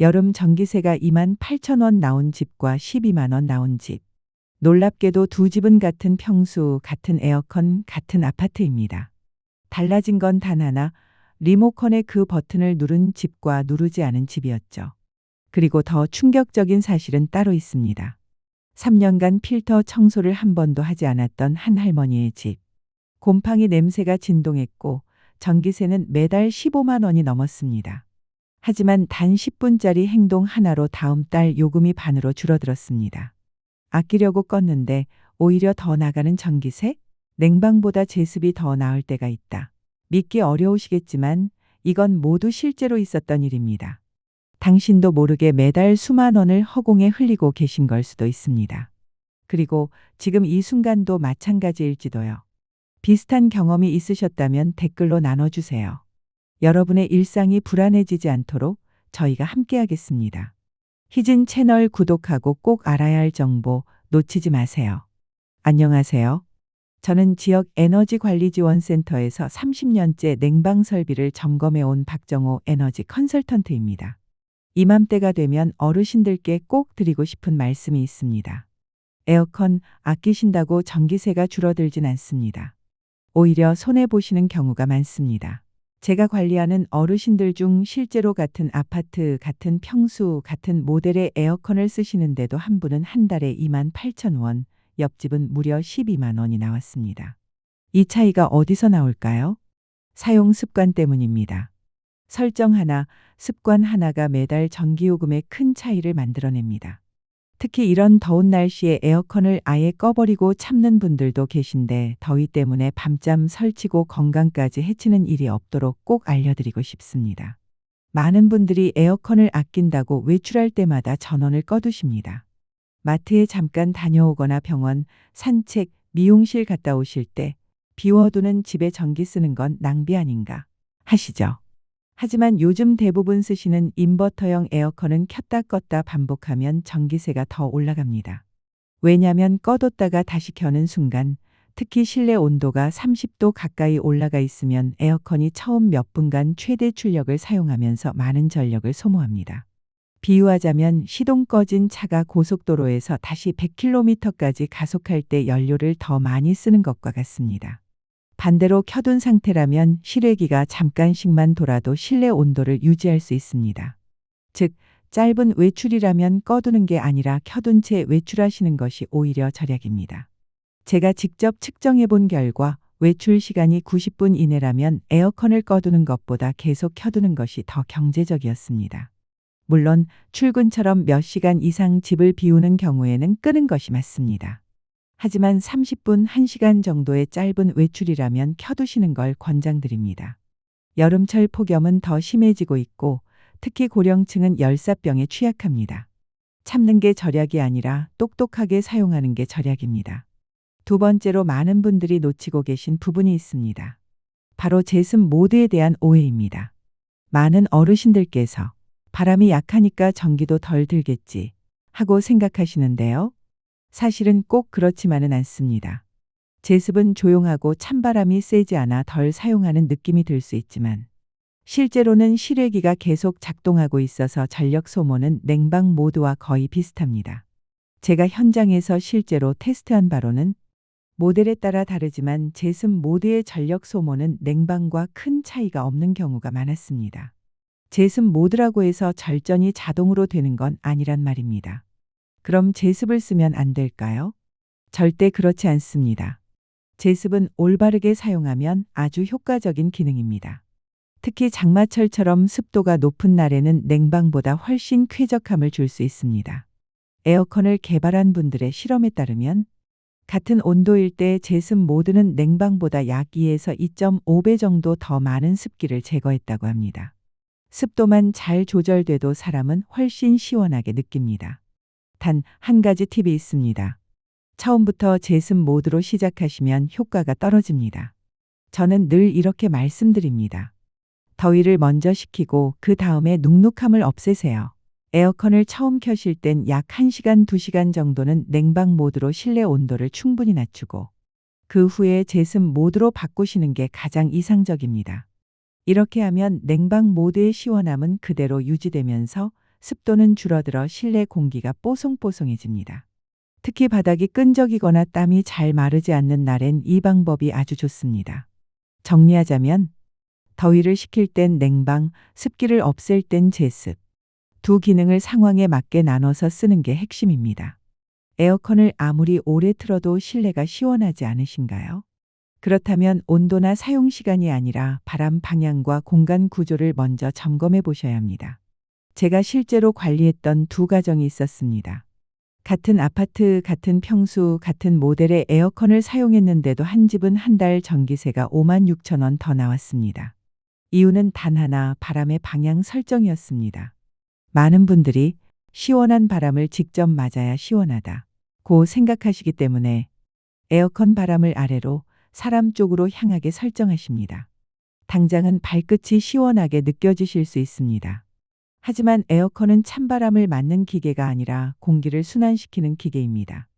여름 전기세가 28,000원 나온 집과 12만 원 나온 집. 놀랍게도 두 집은 같은 평수, 같은 에어컨, 같은 아파트입니다. 달라진 건 단 하나, 리모컨의 그 버튼을 누른 집과 누르지 않은 집이었죠. 그리고 더 충격적인 사실은 따로 있습니다. 3년간 필터 청소를 한 번도 하지 않았던 한 할머니의 집. 곰팡이 냄새가 진동했고 전기세는 매달 15만 원이 넘었습니다. 하지만 단 10분짜리 행동 하나로 다음 달 요금이 반으로 줄어들었습니다. 아끼려고 껐는데 오히려 더 나가는 전기세? 냉방보다 제습이 더 나을 때가 있다. 믿기 어려우시겠지만 이건 모두 실제로 있었던 일입니다. 당신도 모르게 매달 수만 원을 허공에 흘리고 계신 걸 수도 있습니다. 그리고 지금 이 순간도 마찬가지일지도요. 비슷한 경험이 있으셨다면 댓글로 나눠주세요. 여러분의 일상이 불안해지지 않도록 저희가 함께하겠습니다. 희진 채널 구독하고 꼭 알아야 할 정보 놓치지 마세요. 안녕하세요. 저는 지역 에너지관리지원센터에서 30년째 냉방 설비를 점검해 온 박정호 에너지 컨설턴트입니다. 이맘때가 되면 어르신들께 꼭 드리고 싶은 말씀이 있습니다. 에어컨 아끼신다고 전기세가 줄어들진 않습니다. 오히려 손해보시는 경우가 많습니다. 제가 관리하는 어르신들 중 실제로 같은 아파트, 같은 평수, 같은 모델의 에어컨을 쓰시는데도 한 분은 한 달에 28,000원, 옆집은 무려 12만 원이 나왔습니다. 이 차이가 어디서 나올까요? 사용 습관 때문입니다. 설정 하나, 습관 하나가 매달 전기요금에 큰 차이를 만들어냅니다. 특히 이런 더운 날씨에 에어컨을 아예 꺼버리고 참는 분들도 계신데 더위 때문에 밤잠 설치고 건강까지 해치는 일이 없도록 꼭 알려드리고 싶습니다. 많은 분들이 에어컨을 아낀다고 외출할 때마다 전원을 꺼두십니다. 마트에 잠깐 다녀오거나 병원, 산책, 미용실 갔다 오실 때 비워두는 집에 전기 쓰는 건 낭비 아닌가 하시죠. 하지만 요즘 대부분 쓰시는 인버터형 에어컨은 켰다 껐다 반복하면 전기세가 더 올라갑니다. 왜냐하면 꺼뒀다가 다시 켜는 순간, 특히 실내 온도가 30도 가까이 올라가 있으면 에어컨이 처음 몇 분간 최대 출력을 사용하면서 많은 전력을 소모합니다. 비유하자면 시동 꺼진 차가 고속도로에서 다시 100km까지 가속할 때 연료를 더 많이 쓰는 것과 같습니다. 반대로 켜둔 상태라면 실외기가 잠깐씩만 돌아도 실내 온도를 유지할 수 있습니다. 즉, 짧은 외출이라면 꺼두는 게 아니라 켜둔 채 외출하시는 것이 오히려 절약입니다. 제가 직접 측정해 본 결과 외출 시간이 90분 이내라면 에어컨을 꺼두는 것보다 계속 켜두는 것이 더 경제적이었습니다. 물론 출근처럼 몇 시간 이상 집을 비우는 경우에는 끄는 것이 맞습니다. 하지만 30분, 1시간 정도의 짧은 외출이라면 켜두시는 걸 권장드립니다. 여름철 폭염은 더 심해지고 있고 특히 고령층은 열사병에 취약합니다. 참는 게 절약이 아니라 똑똑하게 사용하는 게 절약입니다. 두 번째로 많은 분들이 놓치고 계신 부분이 있습니다. 바로 제습 모드에 대한 오해입니다. 많은 어르신들께서 바람이 약하니까 전기도 덜 들겠지 하고 생각하시는데요. 사실은 꼭 그렇지만은 않습니다. 제습은 조용하고 찬바람이 세지 않아 덜 사용하는 느낌이 들 수 있지만 실제로는 실외기가 계속 작동하고 있어서 전력 소모는 냉방 모드와 거의 비슷합니다. 제가 현장에서 실제로 테스트한 바로는 모델에 따라 다르지만 제습 모드의 전력 소모는 냉방과 큰 차이가 없는 경우가 많았습니다. 제습 모드라고 해서 절전이 자동으로 되는 건 아니란 말입니다. 그럼 제습을 쓰면 안 될까요? 절대 그렇지 않습니다. 제습은 올바르게 사용하면 아주 효과적인 기능입니다. 특히 장마철처럼 습도가 높은 날에는 냉방보다 훨씬 쾌적함을 줄 수 있습니다. 에어컨을 개발한 분들의 실험에 따르면 같은 온도일 때 제습 모드는 냉방보다 약 2에서 2.5배 정도 더 많은 습기를 제거했다고 합니다. 습도만 잘 조절돼도 사람은 훨씬 시원하게 느낍니다. 단 한 가지 팁이 있습니다. 처음부터 제습 모드로 시작하시면 효과가 떨어집니다. 저는 늘 이렇게 말씀드립니다. 더위를 먼저 식히고 그 다음에 눅눅함을 없애세요. 에어컨을 처음 켜실 땐 약 1시간, 2시간 정도는 냉방 모드로 실내 온도를 충분히 낮추고 그 후에 제습 모드로 바꾸시는 게 가장 이상적입니다. 이렇게 하면 냉방 모드의 시원함은 그대로 유지되면서 습도는 줄어들어 실내 공기가 뽀송뽀송해집니다. 특히 바닥이 끈적이거나 땀이 잘 마르지 않는 날엔 이 방법이 아주 좋습니다. 정리하자면 더위를 식힐 땐 냉방, 습기를 없앨 땐 제습. 두 기능을 상황에 맞게 나눠서 쓰는 게 핵심입니다. 에어컨을 아무리 오래 틀어도 실내가 시원하지 않으신가요? 그렇다면 온도나 사용 시간이 아니라 바람 방향과 공간 구조를 먼저 점검해 보셔야 합니다. 제가 실제로 관리했던 두 가정이 있었습니다. 같은 아파트, 같은 평수, 같은 모델의 에어컨을 사용했는데도 한 집은 한 달 전기세가 56,000원 더 나왔습니다. 이유는 단 하나, 바람의 방향 설정이었습니다. 많은 분들이 시원한 바람을 직접 맞아야 시원하다고 생각하시기 때문에 에어컨 바람을 아래로 사람 쪽으로 향하게 설정하십니다. 당장은 발끝이 시원하게 느껴지실 수 있습니다. 하지만 에어컨은 찬바람을 맞는 기계가 아니라 공기를 순환시키는 기계입니다.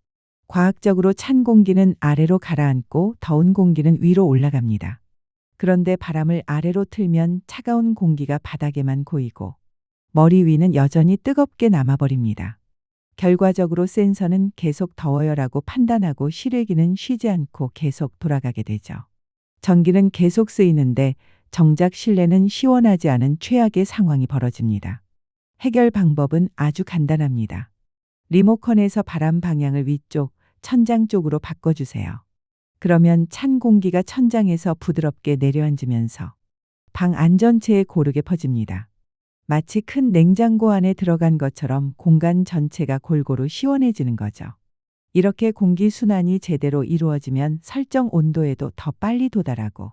과학적으로 찬 공기는 아래로 가라앉고 더운 공기는 위로 올라갑니다. 그런데 바람을 아래로 틀면 차가운 공기가 바닥에만 고이고 머리 위는 여전히 뜨겁게 남아버립니다. 결과적으로 센서는 계속 더워요라고 판단하고 실외기는 쉬지 않고 계속 돌아가게 되죠. 전기는 계속 쓰이는데 정작 실내는 시원하지 않은 최악의 상황이 벌어집니다. 해결 방법은 아주 간단합니다. 리모컨에서 바람 방향을 위쪽, 천장 쪽으로 바꿔주세요. 그러면 찬 공기가 천장에서 부드럽게 내려앉으면서 방 안전체에 고르게 퍼집니다. 마치 큰 냉장고 안에 들어간 것처럼 공간 전체가 골고루 시원해지는 거죠. 이렇게 공기 순환이 제대로 이루어지면 설정 온도에도 더 빨리 도달하고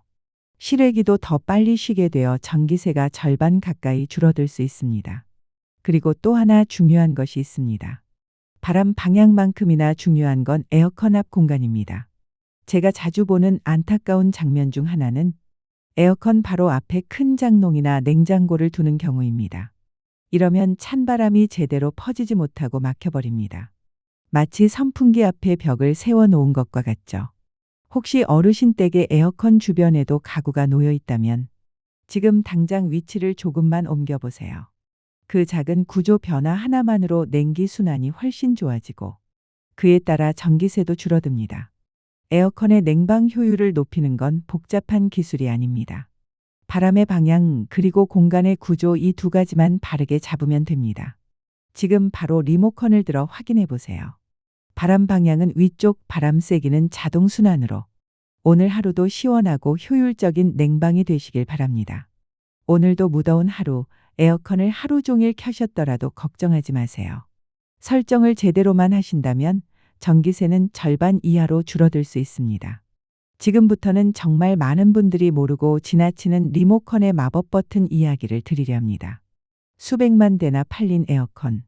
실외기도 더 빨리 쉬게 되어 전기세가 절반 가까이 줄어들 수 있습니다. 그리고 또 하나 중요한 것이 있습니다. 바람 방향만큼이나 중요한 건 에어컨 앞 공간입니다. 제가 자주 보는 안타까운 장면 중 하나는 에어컨 바로 앞에 큰 장롱이나 냉장고를 두는 경우입니다. 이러면 찬바람이 제대로 퍼지지 못하고 막혀버립니다. 마치 선풍기 앞에 벽을 세워놓은 것과 같죠. 혹시 어르신 댁의 에어컨 주변에도 가구가 놓여 있다면 지금 당장 위치를 조금만 옮겨보세요. 그 작은 구조 변화 하나만으로 냉기 순환이 훨씬 좋아지고 그에 따라 전기세도 줄어듭니다. 에어컨의 냉방 효율을 높이는 건 복잡한 기술이 아닙니다. 바람의 방향 그리고 공간의 구조 이 두 가지만 바르게 잡으면 됩니다. 지금 바로 리모컨을 들어 확인해 보세요. 바람 방향은 위쪽, 바람 세기는 자동 순환으로. 오늘 하루도 시원하고 효율적인 냉방이 되시길 바랍니다. 오늘도 무더운 하루, 에어컨을 하루 종일 켜셨더라도 걱정하지 마세요. 설정을 제대로만 하신다면 전기세는 절반 이하로 줄어들 수 있습니다. 지금부터는 정말 많은 분들이 모르고 지나치는 리모컨의 마법 버튼 이야기를 드리려 합니다. 수백만 대나 팔린 에어컨.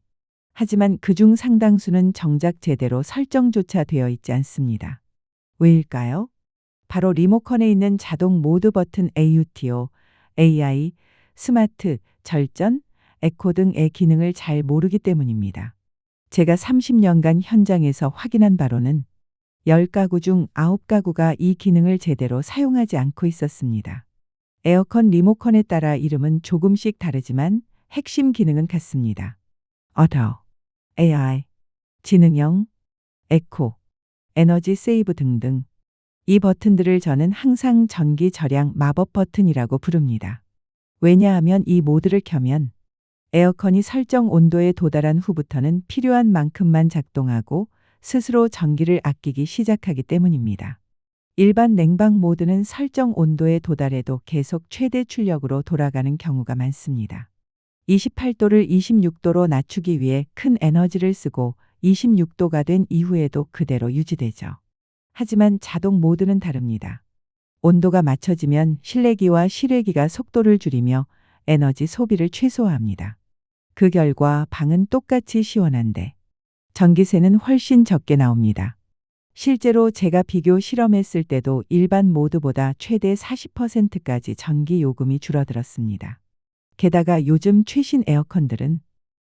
하지만 그중 상당수는 정작 제대로 설정조차 되어 있지 않습니다. 왜일까요? 바로 리모컨에 있는 자동 모드 버튼 AUTO, AI, 스마트, 절전, 에코 등의 기능을 잘 모르기 때문입니다. 제가 30년간 현장에서 확인한 바로는 10가구 중 9가구가 이 기능을 제대로 사용하지 않고 있었습니다. 에어컨 리모컨에 따라 이름은 조금씩 다르지만 핵심 기능은 같습니다. 어터, AI, 지능형, 에코, 에너지 세이브 등등. 이 버튼들을 저는 항상 전기 절약 마법 버튼이라고 부릅니다. 왜냐하면 이 모드를 켜면 에어컨이 설정 온도에 도달한 후부터는 필요한 만큼만 작동하고 스스로 전기를 아끼기 시작하기 때문입니다. 일반 냉방 모드는 설정 온도에 도달해도 계속 최대 출력으로 돌아가는 경우가 많습니다. 28도를 26도로 낮추기 위해 큰 에너지를 쓰고 26도가 된 이후에도 그대로 유지되죠. 하지만 자동 모드는 다릅니다. 온도가 맞춰지면 실내기와 실외기가 속도를 줄이며 에너지 소비를 최소화합니다. 그 결과 방은 똑같이 시원한데 전기세는 훨씬 적게 나옵니다. 실제로 제가 비교 실험했을 때도 일반 모드보다 최대 40%까지 전기 요금이 줄어들었습니다. 게다가 요즘 최신 에어컨들은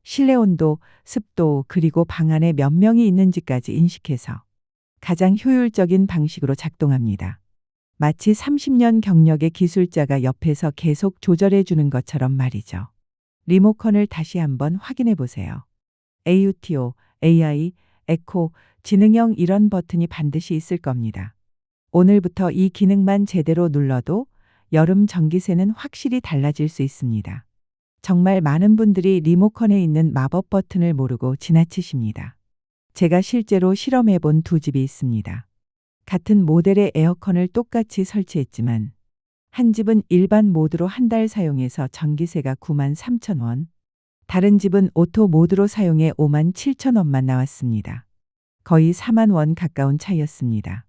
실내 온도, 습도 그리고 방 안에 몇 명이 있는지까지 인식해서 가장 효율적인 방식으로 작동합니다. 마치 30년 경력의 기술자가 옆에서 계속 조절해 주는 것처럼 말이죠. 리모컨을 다시 한번 확인해 보세요. AUTO, AI, 에코, 지능형 이런 버튼이 반드시 있을 겁니다. 오늘부터 이 기능만 제대로 눌러도 여름 전기세는 확실히 달라질 수 있습니다. 정말 많은 분들이 리모컨에 있는 마법 버튼을 모르고 지나치십니다. 제가 실제로 실험해 본 두 집이 있습니다. 같은 모델의 에어컨을 똑같이 설치했지만 한 집은 일반 모드로 한 달 사용해서 전기세가 93,000원, 다른 집은 오토 모드로 사용해 57,000원만 나왔습니다. 거의 4만 원 가까운 차이였습니다.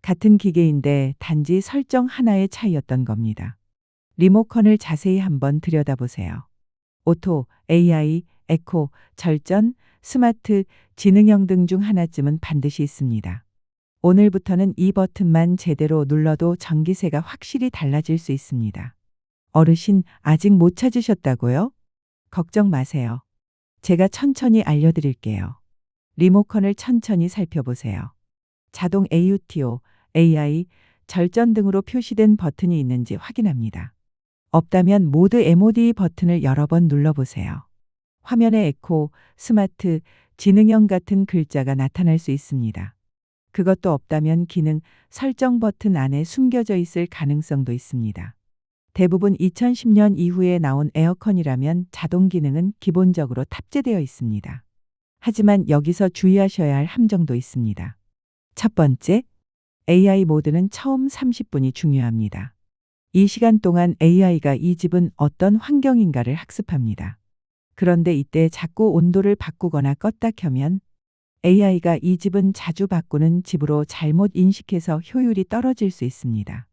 같은 기계인데 단지 설정 하나의 차이였던 겁니다. 리모컨을 자세히 한번 들여다보세요. 오토, AI, 에코, 절전, 스마트, 지능형 등 중 하나쯤은 반드시 있습니다. 오늘부터는 이 버튼만 제대로 눌러도 전기세가 확실히 달라질 수 있습니다. 어르신, 아직 못 찾으셨다고요? 걱정 마세요. 제가 천천히 알려드릴게요. 리모컨을 천천히 살펴보세요. 자동 AUTO, AI, 절전 등으로 표시된 버튼이 있는지 확인합니다. 없다면 모드 MOD 버튼을 여러 번 눌러보세요. 화면에 에코, 스마트, 지능형 같은 글자가 나타날 수 있습니다. 그것도 없다면 기능, 설정 버튼 안에 숨겨져 있을 가능성도 있습니다. 대부분 2010년 이후에 나온 에어컨이라면 자동 기능은 기본적으로 탑재되어 있습니다. 하지만 여기서 주의하셔야 할 함정도 있습니다. 첫 번째, AI 모드는 처음 30분이 중요합니다. 이 시간 동안 AI가 이 집은 어떤 환경인가를 학습합니다. 그런데 이때 자꾸 온도를 바꾸거나 껐다 켜면 AI가 이 집은 자주 바꾸는 집으로 잘못 인식해서 효율이 떨어질 수 있습니다.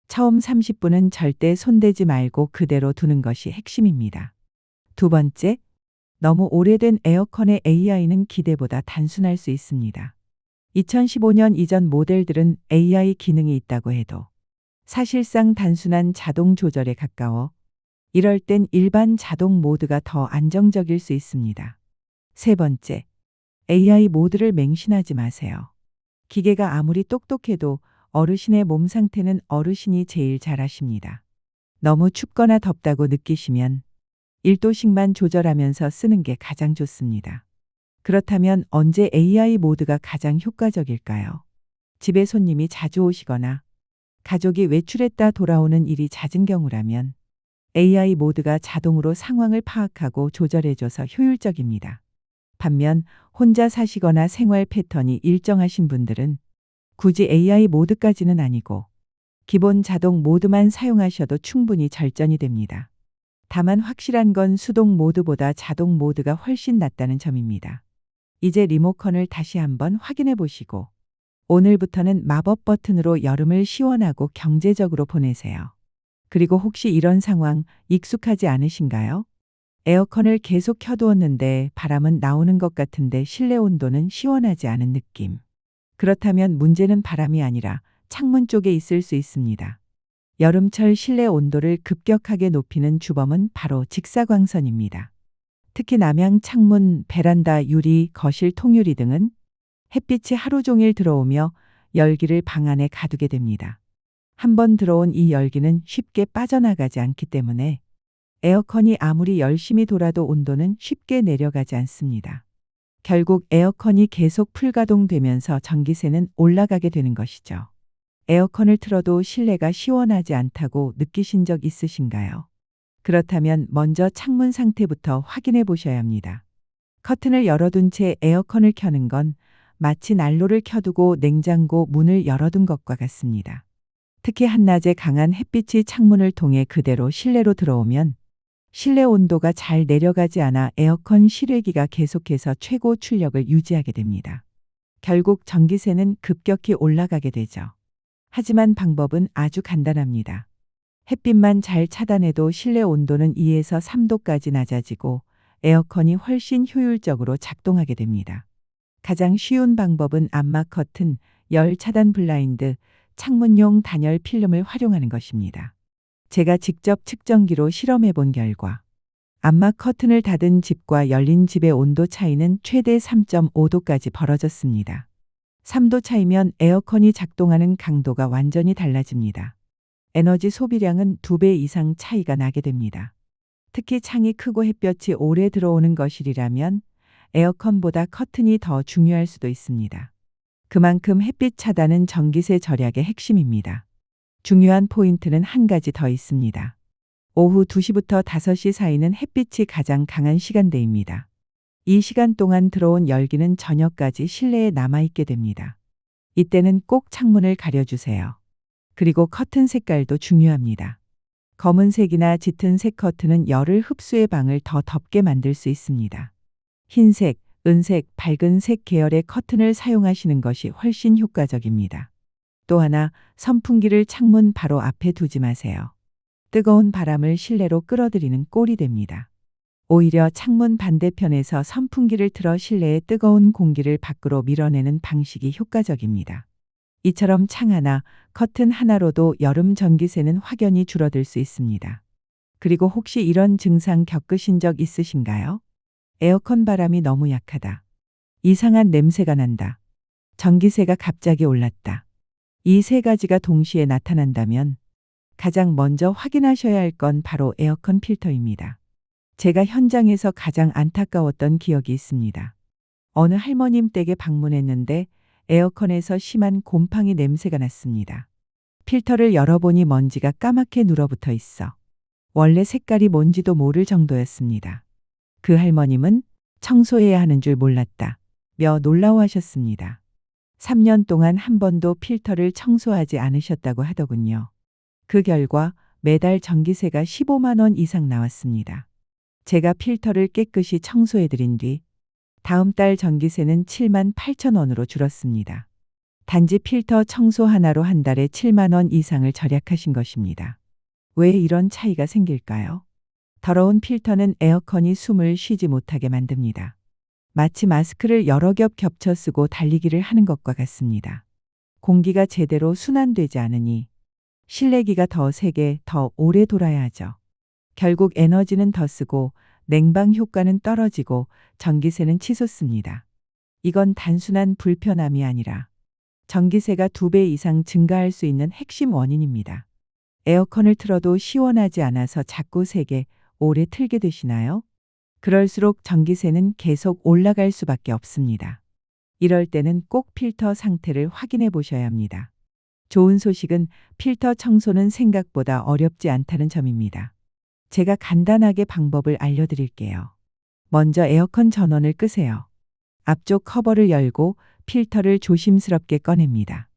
처음 30분은 절대 손대지 말고 그대로 두는 것이 핵심입니다. 두 번째, 너무 오래된 에어컨의 AI는 기대보다 단순할 수 있습니다. 2015년 이전 모델들은 AI 기능이 있다고 해도 사실상 단순한 자동 조절에 가까워 이럴 땐 일반 자동 모드가 더 안정적일 수 있습니다. 세 번째, AI 모드를 맹신하지 마세요. 기계가 아무리 똑똑해도 어르신의 몸 상태는 어르신이 제일 잘 아십니다. 너무 춥거나 덥다고 느끼시면 1도씩만 조절하면서 쓰는 게 가장 좋습니다. 그렇다면 언제 AI 모드가 가장 효과적일까요? 집에 손님이 자주 오시거나 가족이 외출했다 돌아오는 일이 잦은 경우라면 AI 모드가 자동으로 상황을 파악하고 조절해줘서 효율적입니다. 반면 혼자 사시거나 생활 패턴이 일정하신 분들은 굳이 AI 모드까지는 아니고 기본 자동 모드만 사용하셔도 충분히 절전이 됩니다. 다만 확실한 건 수동 모드보다 자동 모드가 훨씬 낫다는 점입니다. 이제 리모컨을 다시 한번 확인해 보시고 오늘부터는 마법 버튼으로 여름을 시원하고 경제적으로 보내세요. 그리고 혹시 이런 상황 익숙하지 않으신가요? 에어컨을 계속 켜두었는데 바람은 나오는 것 같은데 실내 온도는 시원하지 않은 느낌. 그렇다면 문제는 바람이 아니라 창문 쪽에 있을 수 있습니다. 여름철 실내 온도를 급격하게 높이는 주범은 바로 직사광선입니다. 특히 남향 창문, 베란다 유리, 거실 통유리 등은 햇빛이 하루 종일 들어오며 열기를 방 안에 가두게 됩니다. 한번 들어온 이 열기는 쉽게 빠져나가지 않기 때문에 에어컨이 아무리 열심히 돌아도 온도는 쉽게 내려가지 않습니다. 결국 에어컨이 계속 풀가동되면서 전기세는 올라가게 되는 것이죠. 에어컨을 틀어도 실내가 시원하지 않다고 느끼신 적 있으신가요? 그렇다면 먼저 창문 상태부터 확인해 보셔야 합니다. 커튼을 열어둔 채 에어컨을 켜는 건 마치 난로를 켜두고 냉장고 문을 열어둔 것과 같습니다. 특히 한낮에 강한 햇빛이 창문을 통해 그대로 실내로 들어오면 실내 온도가 잘 내려가지 않아 에어컨 실외기가 계속해서 최고 출력을 유지하게 됩니다. 결국 전기세는 급격히 올라가게 되죠. 하지만 방법은 아주 간단합니다. 햇빛만 잘 차단해도 실내 온도는 2에서 3도까지 낮아지고 에어컨이 훨씬 효율적으로 작동하게 됩니다. 가장 쉬운 방법은 암막 커튼, 열 차단 블라인드, 창문용 단열 필름을 활용하는 것입니다. 제가 직접 측정기로 실험해 본 결과 암막 커튼을 닫은 집과 열린 집의 온도 차이는 최대 3.5도까지 벌어졌습니다. 3도 차이면 에어컨이 작동하는 강도가 완전히 달라집니다. 에너지 소비량은 2배 이상 차이가 나게 됩니다. 특히 창이 크고 햇볕이 오래 들어오는 거실이라면 에어컨보다 커튼이 더 중요할 수도 있습니다. 그만큼 햇빛 차단은 전기세 절약의 핵심입니다. 중요한 포인트는 한 가지 더 있습니다. 오후 2시부터 5시 사이는 햇빛이 가장 강한 시간대입니다. 이 시간 동안 들어온 열기는 저녁까지 실내에 남아있게 됩니다. 이때는 꼭 창문을 가려주세요. 그리고 커튼 색깔도 중요합니다. 검은색이나 짙은 색 커튼은 열을 흡수해 방을 더 덥게 만들 수 있습니다. 흰색, 은색, 밝은 색 계열의 커튼을 사용하시는 것이 훨씬 효과적입니다. 또 하나, 선풍기를 창문 바로 앞에 두지 마세요. 뜨거운 바람을 실내로 끌어들이는 꼴이 됩니다. 오히려 창문 반대편에서 선풍기를 틀어 실내의 뜨거운 공기를 밖으로 밀어내는 방식이 효과적입니다. 이처럼 창 하나, 커튼 하나로도 여름 전기세는 확연히 줄어들 수 있습니다. 그리고 혹시 이런 증상 겪으신 적 있으신가요? 에어컨 바람이 너무 약하다. 이상한 냄새가 난다. 전기세가 갑자기 올랐다. 이 세 가지가 동시에 나타난다면 가장 먼저 확인하셔야 할 건 바로 에어컨 필터입니다. 제가 현장에서 가장 안타까웠던 기억이 있습니다. 어느 할머님 댁에 방문했는데 에어컨에서 심한 곰팡이 냄새가 났습니다. 필터를 열어보니 먼지가 까맣게 눌어붙어 있어 원래 색깔이 뭔지도 모를 정도였습니다. 그 할머님은 청소해야 하는 줄 몰랐다 며 놀라워하셨습니다. 3년 동안 한 번도 필터를 청소하지 않으셨다고 하더군요. 그 결과 매달 전기세가 15만 원 이상 나왔습니다. 제가 필터를 깨끗이 청소해드린 뒤 다음 달 전기세는 7만 8천 원으로 줄었습니다. 단지 필터 청소 하나로 한 달에 7만 원 이상을 절약하신 것입니다. 왜 이런 차이가 생길까요? 더러운 필터는 에어컨이 숨을 쉬지 못하게 만듭니다. 마치 마스크를 여러 겹 겹쳐 쓰고 달리기를 하는 것과 같습니다. 공기가 제대로 순환되지 않으니 실내기가 더 세게 더 오래 돌아야 하죠. 결국 에너지는 더 쓰고 냉방 효과는 떨어지고 전기세는 치솟습니다. 이건 단순한 불편함이 아니라 전기세가 2배 이상 증가할 수 있는 핵심 원인입니다. 에어컨을 틀어도 시원하지 않아서 자꾸 세게 오래 틀게 되시나요? 그럴수록 전기세는 계속 올라갈 수밖에 없습니다. 이럴 때는 꼭 필터 상태를 확인해 보셔야 합니다. 좋은 소식은 필터 청소는 생각보다 어렵지 않다는 점입니다. 제가 간단하게 방법을 알려드릴게요. 먼저 에어컨 전원을 끄세요. 앞쪽 커버를 열고 필터를 조심스럽게 꺼냅니다.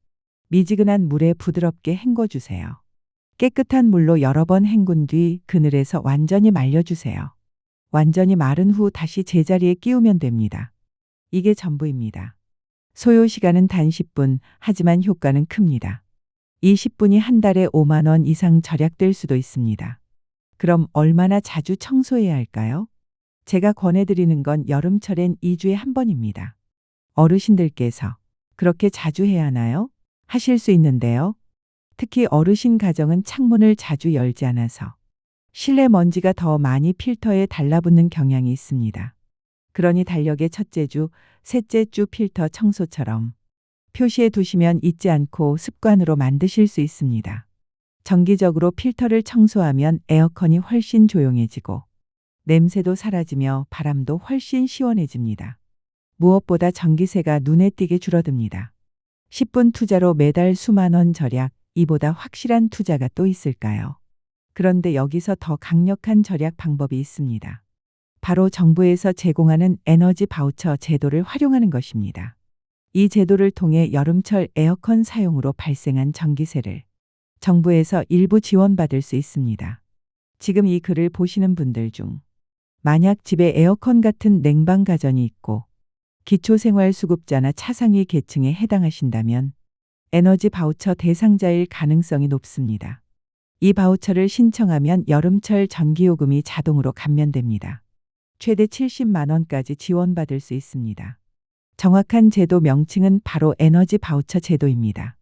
미지근한 물에 부드럽게 헹궈주세요. 깨끗한 물로 여러 번 헹군 뒤 그늘에서 완전히 말려주세요. 완전히 마른 후 다시 제자리에 끼우면 됩니다. 이게 전부입니다. 소요 시간은 단 10분, 하지만 효과는 큽니다. 이 10분이 한 달에 5만 원 이상 절약될 수도 있습니다. 그럼 얼마나 자주 청소해야 할까요? 제가 권해드리는 건 여름철엔 2주에 한 번입니다. 어르신들께서 그렇게 자주 해야 하나요? 하실 수 있는데요. 특히 어르신 가정은 창문을 자주 열지 않아서 실내 먼지가 더 많이 필터에 달라붙는 경향이 있습니다. 그러니 달력의 첫째 주, 셋째 주 필터 청소처럼 표시해 두시면 잊지 않고 습관으로 만드실 수 있습니다. 정기적으로 필터를 청소하면 에어컨이 훨씬 조용해지고 냄새도 사라지며 바람도 훨씬 시원해집니다. 무엇보다 전기세가 눈에 띄게 줄어듭니다. 10분 투자로 매달 수만 원 절약, 이보다 확실한 투자가 또 있을까요? 그런데 여기서 더 강력한 절약 방법이 있습니다. 바로 정부에서 제공하는 에너지 바우처 제도를 활용하는 것입니다. 이 제도를 통해 여름철 에어컨 사용으로 발생한 전기세를 정부에서 일부 지원받을 수 있습니다. 지금 이 글을 보시는 분들 중 만약 집에 에어컨 같은 냉방 가전이 있고 기초생활수급자나 차상위 계층에 해당하신다면 에너지 바우처 대상자일 가능성이 높습니다. 이 바우처를 신청하면 여름철 전기요금이 자동으로 감면됩니다. 최대 70만 원까지 지원받을 수 있습니다. 정확한 제도 명칭은 바로 에너지 바우처 제도입니다.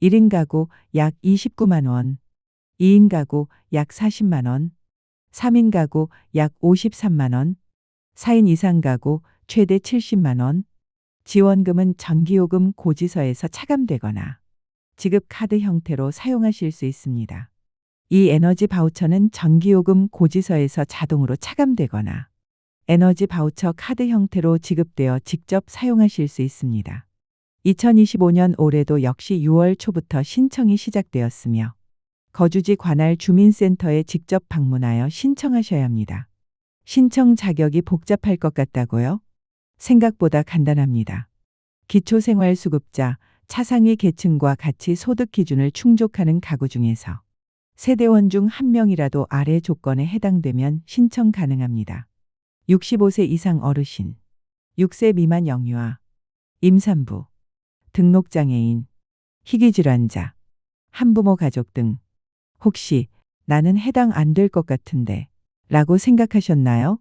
1인 가구 약 29만 원, 2인 가구 약 40만 원, 3인 가구 약 53만 원, 4인 이상 가구 최대 70만 원, 지원금은 전기요금 고지서에서 차감되거나 지급 카드 형태로 사용하실 수 있습니다. 이 에너지 바우처는 전기요금 고지서에서 자동으로 차감되거나 에너지 바우처 카드 형태로 지급되어 직접 사용하실 수 있습니다. 2025년 올해도 역시 6월 초부터 신청이 시작되었으며 거주지 관할 주민센터에 직접 방문하여 신청하셔야 합니다. 신청 자격이 복잡할 것 같다고요? 생각보다 간단합니다. 기초생활수급자, 차상위 계층과 같이 소득 기준을 충족하는 가구 중에서 세대원 중 한 명이라도 아래 조건에 해당되면 신청 가능합니다. 65세 이상 어르신, 6세 미만 영유아, 임산부, 등록장애인, 희귀질환자, 한부모 가족 등 혹시 나는 해당 안 될 것 같은데 라고 생각하셨나요?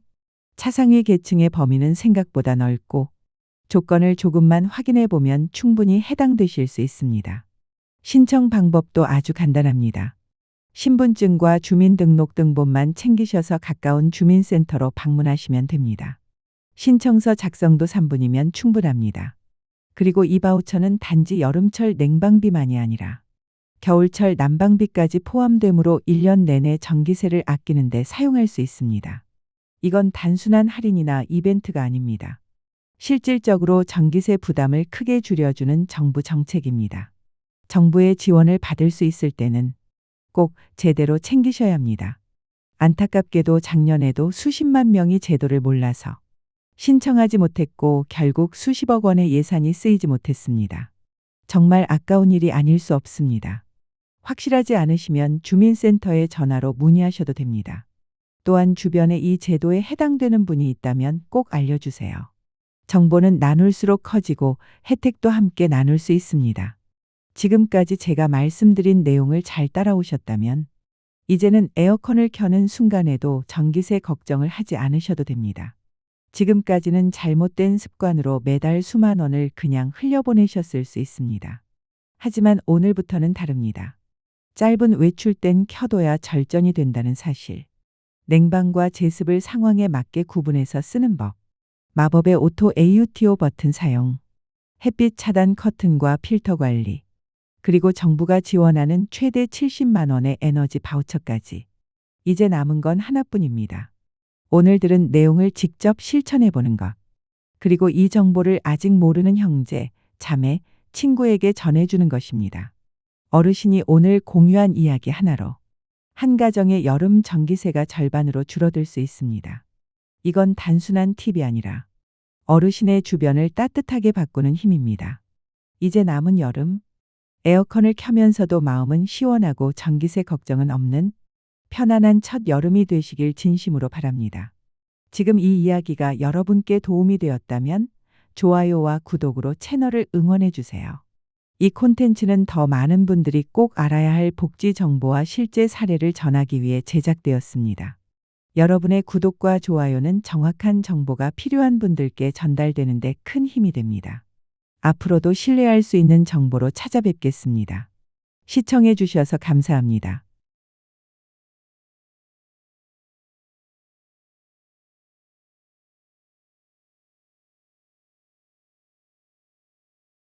차상위 계층의 범위는 생각보다 넓고 조건을 조금만 확인해 보면 충분히 해당되실 수 있습니다. 신청 방법도 아주 간단합니다. 신분증과 주민등록등본만 챙기셔서 가까운 주민센터로 방문하시면 됩니다. 신청서 작성도 3분이면 충분합니다. 그리고 이 바우처는 단지 여름철 냉방비만이 아니라 겨울철 난방비까지 포함되므로 1년 내내 전기세를 아끼는 데 사용할 수 있습니다. 이건 단순한 할인이나 이벤트가 아닙니다. 실질적으로 전기세 부담을 크게 줄여주는 정부 정책입니다. 정부의 지원을 받을 수 있을 때는 꼭 제대로 챙기셔야 합니다. 안타깝게도 작년에도 수십만 명이 제도를 몰라서 신청하지 못했고 결국 수십억 원의 예산이 쓰이지 못했습니다. 정말 아까운 일이 아닐 수 없습니다. 확실하지 않으시면 주민센터에 전화로 문의하셔도 됩니다. 또한 주변에 이 제도에 해당되는 분이 있다면 꼭 알려주세요. 정보는 나눌수록 커지고 혜택도 함께 나눌 수 있습니다. 지금까지 제가 말씀드린 내용을 잘 따라오셨다면 이제는 에어컨을 켜는 순간에도 전기세 걱정을 하지 않으셔도 됩니다. 지금까지는 잘못된 습관으로 매달 수만 원을 그냥 흘려보내셨을 수 있습니다. 하지만 오늘부터는 다릅니다. 짧은 외출 땐 켜둬야 절전이 된다는 사실. 냉방과 제습을 상황에 맞게 구분해서 쓰는 법. 마법의 오토 AUTO 버튼 사용. 햇빛 차단 커튼과 필터 관리. 그리고 정부가 지원하는 최대 70만 원의 에너지 바우처까지. 이제 남은 건 하나뿐입니다. 오늘 들은 내용을 직접 실천해 보는 것. 그리고 이 정보를 아직 모르는 형제, 자매, 친구에게 전해주는 것입니다. 어르신이 오늘 공유한 이야기 하나로 한 가정의 여름 전기세가 절반으로 줄어들 수 있습니다. 이건 단순한 팁이 아니라 어르신의 주변을 따뜻하게 바꾸는 힘입니다. 이제 남은 여름, 에어컨을 켜면서도 마음은 시원하고 전기세 걱정은 없는 편안한 첫 여름이 되시길 진심으로 바랍니다. 지금 이 이야기가 여러분께 도움이 되었다면 좋아요와 구독으로 채널을 응원해 주세요. 이 콘텐츠는 더 많은 분들이 꼭 알아야 할 복지 정보와 실제 사례를 전하기 위해 제작되었습니다. 여러분의 구독과 좋아요는 정확한 정보가 필요한 분들께 전달되는 데 큰 힘이 됩니다. 앞으로도 신뢰할 수 있는 정보로 찾아뵙겠습니다. 시청해 주셔서 감사합니다.